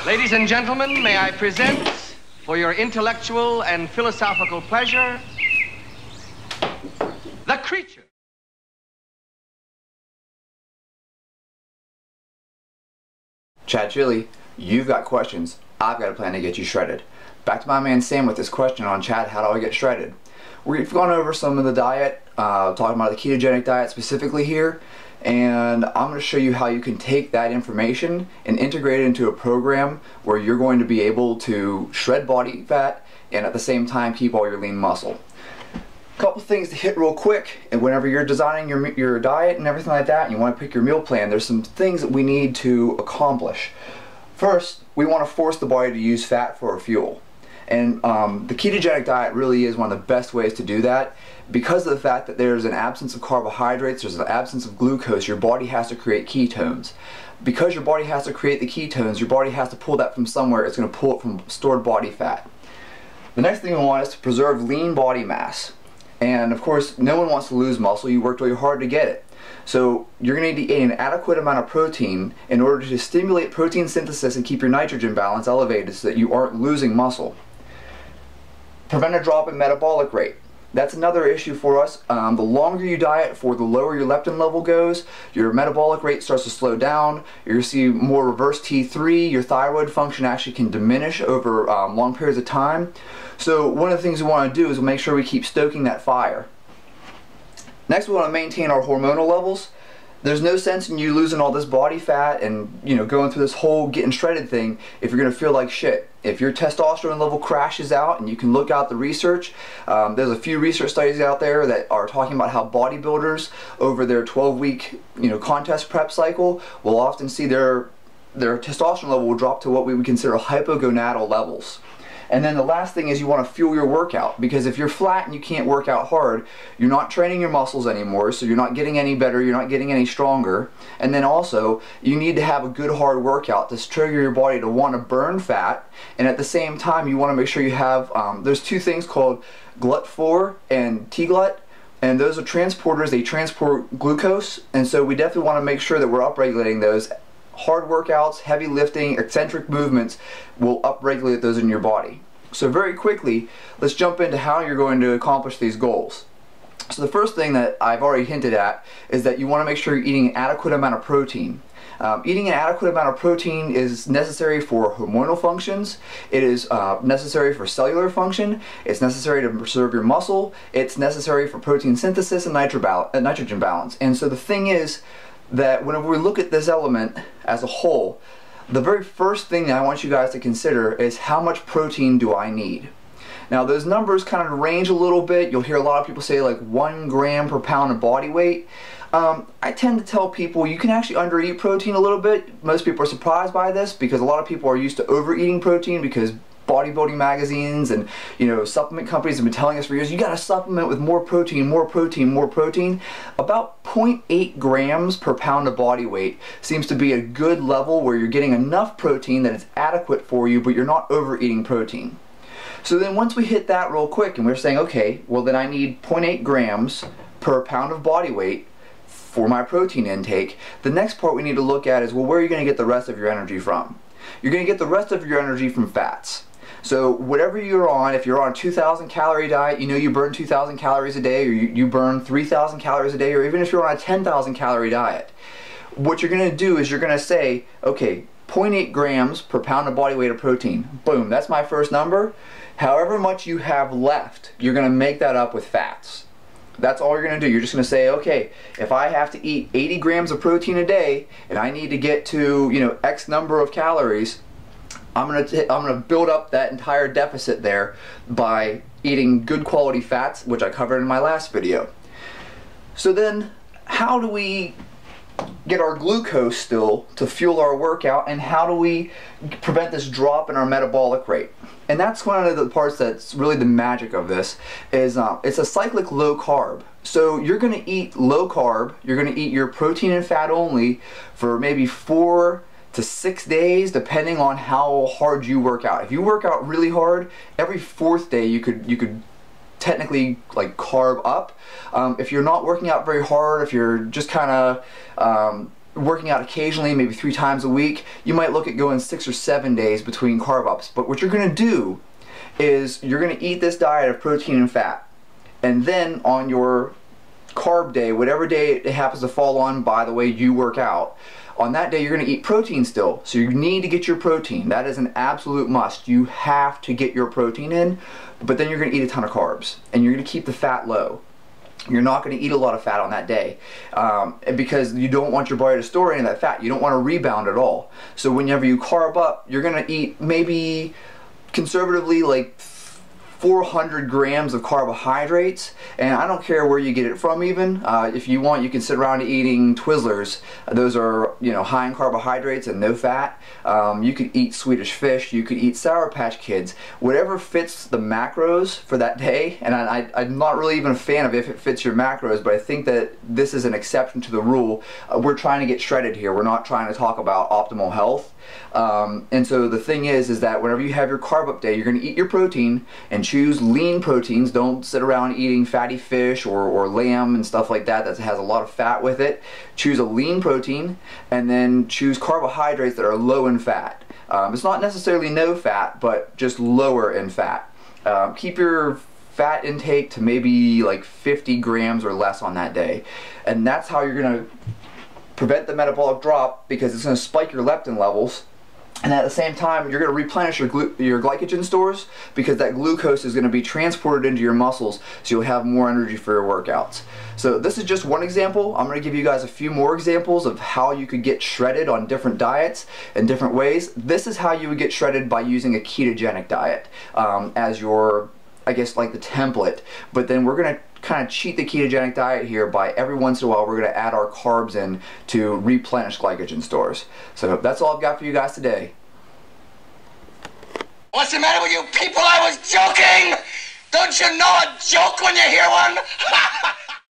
Ladies and gentlemen, may I present, for your intellectual and philosophical pleasure, the creature. Chad Chili, you've got questions. I've got a plan to get you shredded. Back to my man Sam with this question on Chad, how do I get shredded? We've gone over some of the diet, talking about the ketogenic diet specifically here, and I'm going to show you how you can take that information and integrate it into a program where you're going to be able to shred body fat and at the same time keep all your lean muscle. A couple things to hit real quick, and whenever you're designing your diet and everything like that and you want to pick your meal plan, there's some things that we need to accomplish. First, we want to force the body to use fat for fuel. And the ketogenic diet really is one of the best ways to do that. Because of the fact that there's an absence of carbohydrates, there's an absence of glucose, your body has to create ketones. Because your body has to create the ketones, your body has to pull that from somewhere. It's going to pull it from stored body fat. The next thing we want is to preserve lean body mass. And of course, no one wants to lose muscle. You worked really hard to get it. So you're going to need to eat an adequate amount of protein in order to stimulate protein synthesis and keep your nitrogen balance elevated so that you aren't losing muscle. Prevent a drop in metabolic rate. That's another issue for us. The longer you diet for, the lower your leptin level goes, your metabolic rate starts to slow down, you're going to see more reverse T3, your thyroid function actually can diminish over long periods of time. So one of the things we want to do is make sure we keep stoking that fire. Next, we want to maintain our hormonal levels. There's no sense in you losing all this body fat and going through this whole getting shredded thing if you're going to feel like shit. If your testosterone level crashes out, and you can look out the research, there's a few research studies out there that are talking about how bodybuilders over their 12-week contest prep cycle will often see their testosterone level will drop to what we would consider hypogonadal levels. And then the last thing is you want to fuel your workout, because if you're flat and you can't work out hard, you're not training your muscles anymore, so you're not getting any better, you're not getting any stronger. And then also, you need to have a good hard workout to trigger your body to want to burn fat, and at the same time you want to make sure you have, there's two things called GLUT4 and T-GLUT, and those are transporters, they transport glucose, and so we definitely want to make sure that we're upregulating those. Hard workouts, heavy lifting, eccentric movements will upregulate those in your body. So very quickly, let's jump into how you're going to accomplish these goals. So the first thing that I've already hinted at is that you want to make sure you're eating an adequate amount of protein. Eating an adequate amount of protein is necessary for hormonal functions, it is necessary for cellular function, it's necessary to preserve your muscle, it's necessary for protein synthesis and nitrogen balance. And so the thing is that whenever we look at this element as a whole, the very first thing that I want you guys to consider is how much protein do I need? Now those numbers kind of range a little bit. You'll hear a lot of people say like 1 gram per pound of body weight. I tend to tell people you can actually undereat protein a little bit. Most people are surprised by this because a lot of people are used to overeating protein because bodybuilding magazines and supplement companies have been telling us for years, you got to supplement with more protein, more protein, more protein. About 0.8 grams per pound of body weight seems to be a good level where you're getting enough protein that it's adequate for you, but you're not overeating protein. So then once we hit that real quick and we're saying, okay, well then I need 0.8 grams per pound of body weight for my protein intake, the next part we need to look at is, well, where are you going to get the rest of your energy from? You're going to get the rest of your energy from fats. So whatever you're on, if you're on a 2,000 calorie diet, you burn 2,000 calories a day, or you burn 3,000 calories a day, or even if you're on a 10,000 calorie diet, what you're going to do is you're going to say, okay, 0.8 grams per pound of body weight of protein. Boom, that's my first number. However much you have left, you're going to make that up with fats. That's all you're going to do. You're just going to say, okay, if I have to eat 80 grams of protein a day, and I need to get to, X number of calories, I'm gonna build up that entire deficit there by eating good quality fats, which I covered in my last video. So then, how do we get our glucose still to fuel our workout, and how do we prevent this drop in our metabolic rate? And that's one of the parts that's really the magic of this, is it's a cyclic low carb. So you're going to eat low carb, you're going to eat your protein and fat only for maybe 4 to 6 days, depending on how hard you work out. If you work out really hard, every 4th day you could technically carb up. If you're not working out very hard, if you're just kind of working out occasionally, maybe 3 times a week, you might look at going 6 or 7 days between carb ups. But what you're going to do is you're going to eat this diet of protein and fat, and then on your carb day, whatever day it happens to fall on by the way you work out, on that day you're going to eat protein still. So you need to get your protein. That is an absolute must. You have to get your protein in, but then you're going to eat a ton of carbs, and you're going to keep the fat low. You're not going to eat a lot of fat on that day because you don't want your body to store any of that fat. You don't want to rebound at all. So whenever you carb up, you're going to eat maybe conservatively like 400 grams of carbohydrates, and I don't care where you get it from even. If you want, you can sit around eating Twizzlers. Those are, you know, high in carbohydrates and no fat. You could eat Swedish fish, you could eat Sour Patch Kids, whatever fits the macros for that day. And I'm not really even a fan of if it fits your macros, but I think that this is an exception to the rule. We're trying to get shredded here. We're not trying to talk about optimal health. And so the thing is that whenever you have your carb up day, you're going to eat your protein and choose lean proteins. Don't sit around eating fatty fish or lamb and stuff like that that has a lot of fat with it. Choose a lean protein, and then choose carbohydrates that are low in fat. It's not necessarily no fat, but just lower in fat. Keep your fat intake to maybe like 50 grams or less on that day, and that's how you're going to prevent the metabolic drop, because it's going to spike your leptin levels, and at the same time you're going to replenish your glycogen stores, because that glucose is going to be transported into your muscles, so you'll have more energy for your workouts. So this is just one example. I'm going to give you guys a few more examples of how you could get shredded on different diets in different ways. This is how you would get shredded by using a ketogenic diet as your, I guess, like the template, but then we're going to kind of cheat the ketogenic diet here by every once in a while we're going to add our carbs in to replenish glycogen stores. So that's all I've got for you guys today. What's the matter with you people? I was joking! Don't you know a joke when you hear one?